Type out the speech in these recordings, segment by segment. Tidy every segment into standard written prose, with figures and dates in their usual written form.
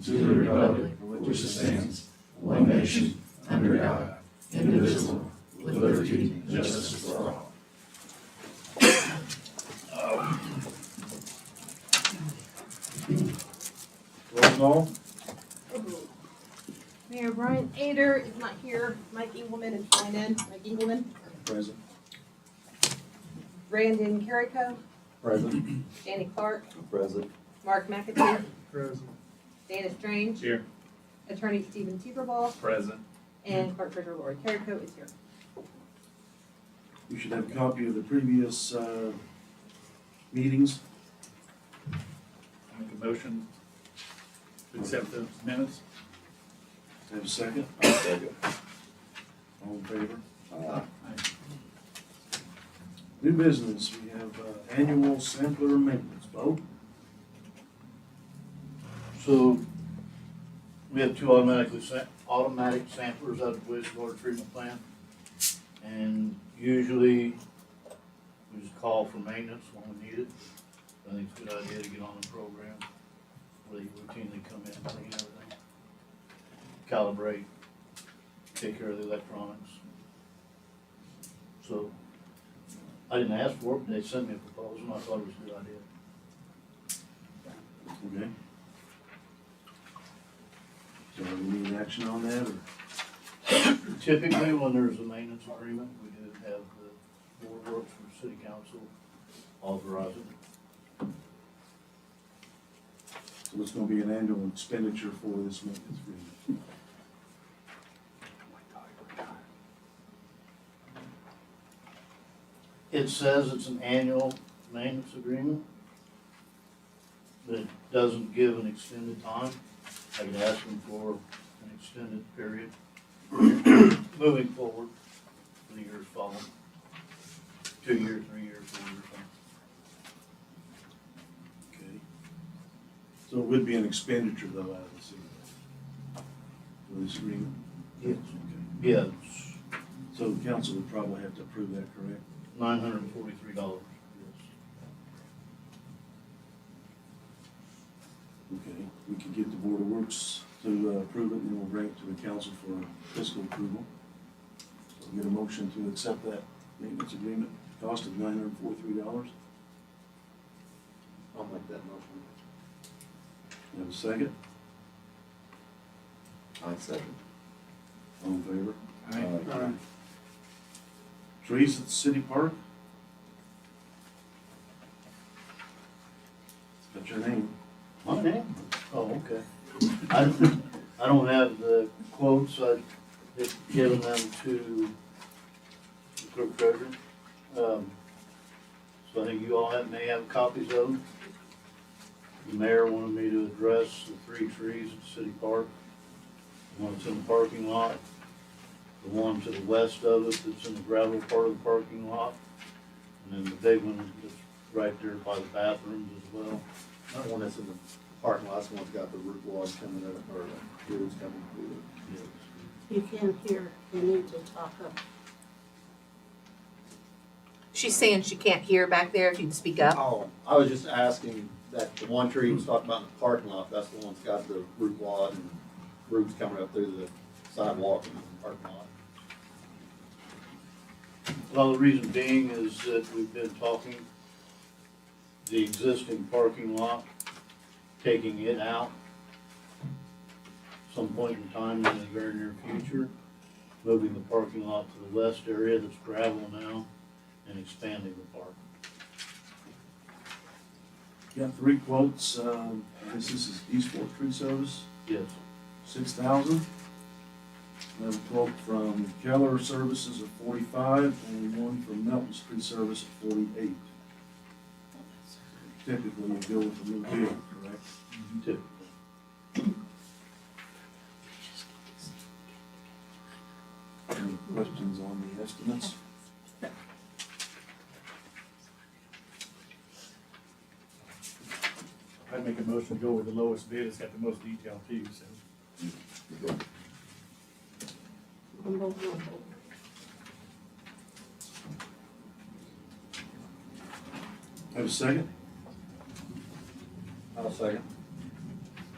to the republic for which it stands, one nation, under God, indivisible, with liberty and justice for all. Roll call. Mayor Brian Ader is not here. Mike Engelman is flying in. Mike Engelman. Present. Brandon Carrico. Present. Danny Clark. Present. Mark McAtee. Present. Dana Strange. Here. Attorney Stephen Teeperball. Present. And Clerk Treasurer Lori Carrico is here. You should have a copy of the previous meetings. Make a motion to accept the minutes. Have a second? Second. All in favor? Aye. New business, we have annual sampler maintenance. Bo? So, we have two automatic samplers out of the wastewater treatment plant. And usually, we just call for maintenance when we need it. I think it's a good idea to get on the program, where they routinely come in and clean everything. Calibrate, take care of the electronics. So, I didn't ask for it, but they sent me a proposal, and I thought it was a good idea. Okay. So we need action on that, or? Typically, when there's a maintenance agreement, we do have the board works for city council authorize it. So it's gonna be an annual expenditure for this maintenance agreement. It says it's an annual maintenance agreement, but it doesn't give an extended time. I could ask them for an extended period moving forward for the years following. 2 years, 3 years, 4 years. Okay. So it would be an expenditure though out of the city for this agreement? Yes. Okay. Yeah, So the council would probably have to approve that, correct? $943, yes. Okay, we could get the Board of Works to approve it, and then we'll bring it to the council for fiscal approval. So we'll get a motion to accept that maintenance agreement, cost of $943. I'll make that motion. Have a second? I second. All in favor? Aye. Trees at the city park? Got your name. My name? Oh, okay. I don't have the quotes, I've given them to the clerk treasurer. So I think you all may have copies of them. The mayor wanted me to address the 3 trees at the city park. The one that's in the parking lot, the one to the west of it that's in the gravel part of the parking lot, and then the big one that's right there by the bathrooms as well. That one that's in the parking lot, the one's got the root wad coming out, or the roots coming through it. You can't hear, you need to talk up. She's saying she can't hear back there, if you can speak up. Oh, I was just asking that the one tree he was talking about in the parking lot, that's the one that's got the root wad and roots coming up through the sidewalk in the parking lot. Well, the reason being is that we've been talking the existing parking lot, taking it out some point in time in the very near future, moving the parking lot to the west area that's gravel now, and expanding the park. Got 3 quotes, I guess this is East Fork Tree Service, Yes. $6,000. We have a quote from Keller Services of $45, and one from Melton's Tree Service of $48. Typically, you go with the little deal, correct? Typically. Any questions on the estimates? I'd make a motion to go with the lowest bid, it's got the most detail too, so. Have a second? I'll second.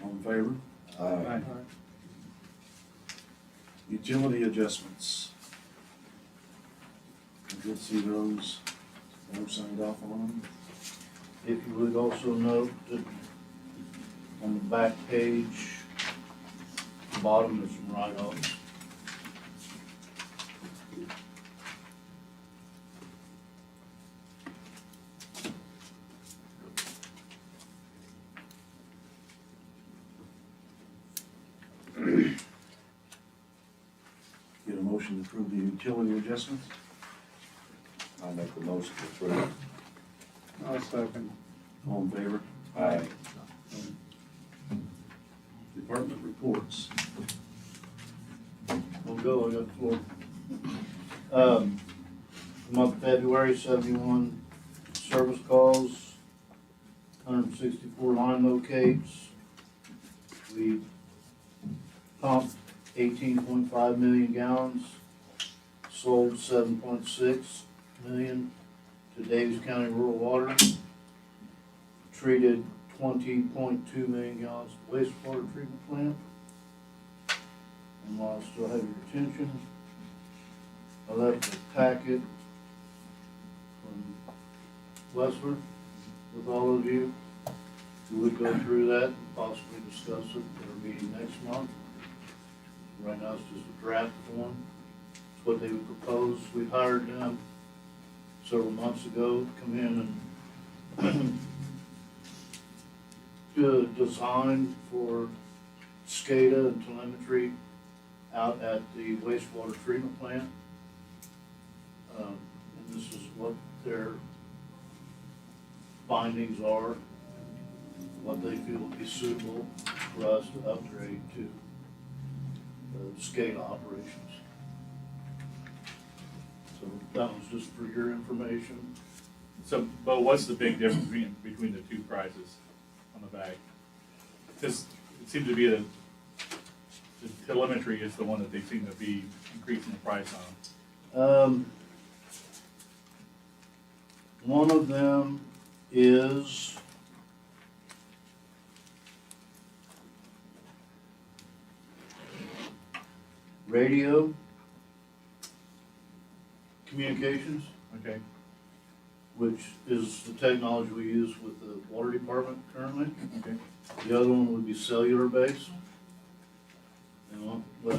All in favor? Aye. Utility adjustments. I did see those, no signed off on them. If you would also note that on the back page, the bottom, there's some write-offs. Get a motion to approve the utility adjustments. I'll make the motion to approve. I'll second. All in favor? Aye. Department reports. We'll go, I got the floor. Month of February, 71 service calls, 164 line locates. We pumped 18.5 million gallons, sold 7.6 million to Davies County Rural Water, treated 20.2 million gallons to wastewater treatment plant. And while I still have your attention, I left a packet from Westler with all of you. We would go through that and possibly discuss it at our meeting next month. Right now, it's just a draft form. It's what they would propose. We hired them several months ago to come in and do a design for SCADA and telemetry out at the wastewater treatment plant. And this is what their findings are, what they feel would be suitable for us to upgrade to SCADA operations. So that was just for your information. So, Bo, what's the big difference between the two prices on the bag? Because it seems to be the telemetry is the one that they seem to be increasing the price on. One of them is radio communications, Okay, which is the technology we use with the water department currently. okay, The other one would be cellular based. You know, but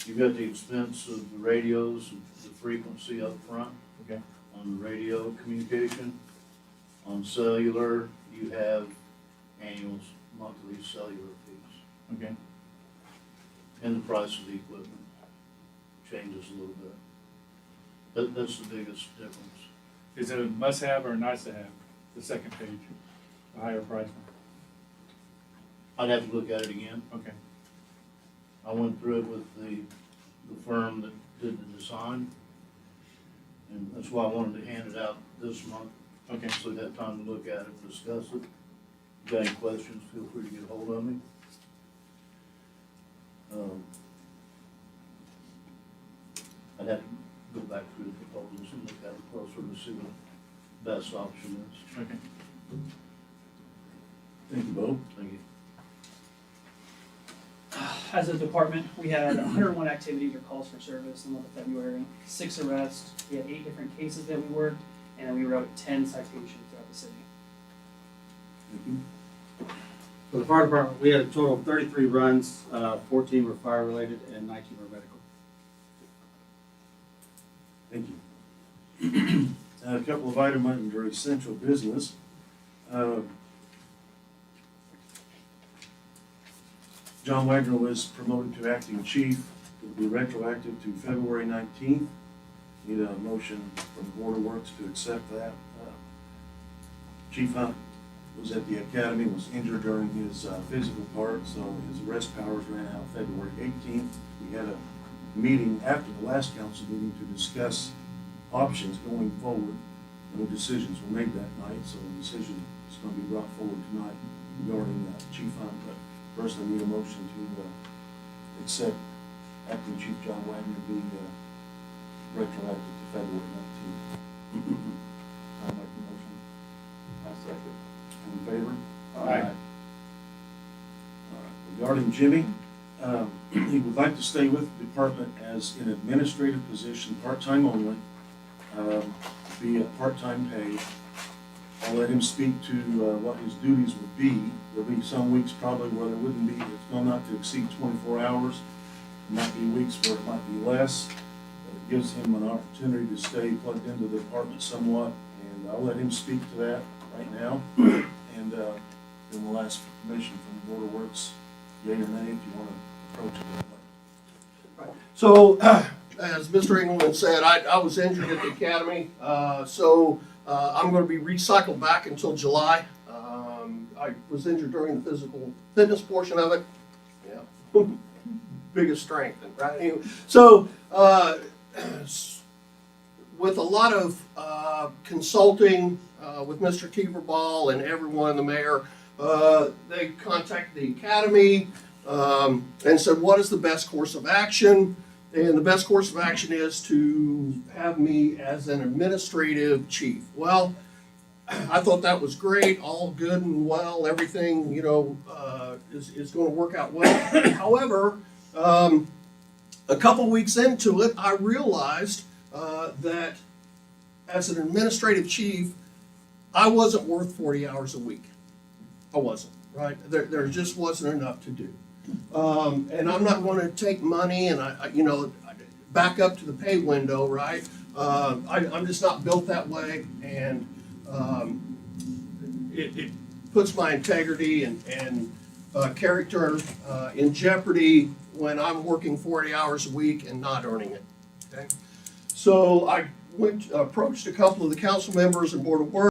you've got the expense of the radios, and the frequency up front okay, on the radio communication. On cellular, you have annual monthly cellular fees. okay. And the price of the equipment changes a little bit. That's the biggest difference. Is it a must-have or a nice-to-have, the second page, the higher price I'd have to look at it again. one? Okay, I went through it with the firm that did the design. And that's why I wanted to hand it out this month, okay. so we'd have time to look at it and discuss it. If you got any questions, feel free to get a hold of me. I'd have to go back through the proposals and look at it closer to see what the best option is. Okay. Thank you, Bo. Thank you. As a department, we had 101 activities or calls for service in the month of February, 6 arrests, we had 8 different cases that we worked, and then we wrote 10 citations throughout the city. Thank you. For the fire department, we had a total of 33 runs, 14 were fire related and 19 were medical. Thank you. A couple of items under essential business. John Wagner was promoted to acting chief. It will be retroactive to February 19th. Need a motion from the Board of Works to accept that. Chief Hunt was at the academy, was injured during his physical part, so his arrest powers ran out February 18th. We had a meeting after the last council meeting to discuss options going forward. No decisions were made that night, so a decision is going to be brought forward tonight regarding Chief Hunt. But first, I need a motion to accept acting Chief John Wagner being retroactive to February 19th. I'll make the motion. I second. All in favor? Aye. All right, we Regarding Jimmy, he would like to stay with the department as an administrative position, part-time only, be a part-time pay. I'll let him speak to what his duties would be. There'll be some weeks probably where there wouldn't be, it's going not to exceed 24 hours. There might be weeks where it might be less, but it gives him an opportunity to stay plugged into the department somewhat, and I'll let him speak to that right now. And then we'll ask for permission from the Board of Works, yea or nay, if you want to approach it that way. So, as Mr. Engelman said, I was injured at the academy, so I'm going to be recycled back until July. I was injured during the physical fitness portion of it. Yeah, biggest strength, right? Anyway, so, with a lot of consulting with Mr. Teeverball and everyone, the mayor, they contacted the academy and said, what is the best course of action? And the best course of action is to have me as an administrative chief. Well, I thought that was great, all good and well, everything, is going to work out well. However, a couple weeks into it, I realized that as an administrative chief, I wasn't worth 40 hours a week. I wasn't, right? There just wasn't enough to do. And I'm not going to take money and back up to the pay window, right? I'm just not built that way, and it puts my integrity and character in jeopardy when I'm working 40 hours a week and not earning it. Okay, so I approached a couple of the council members and Board of Works.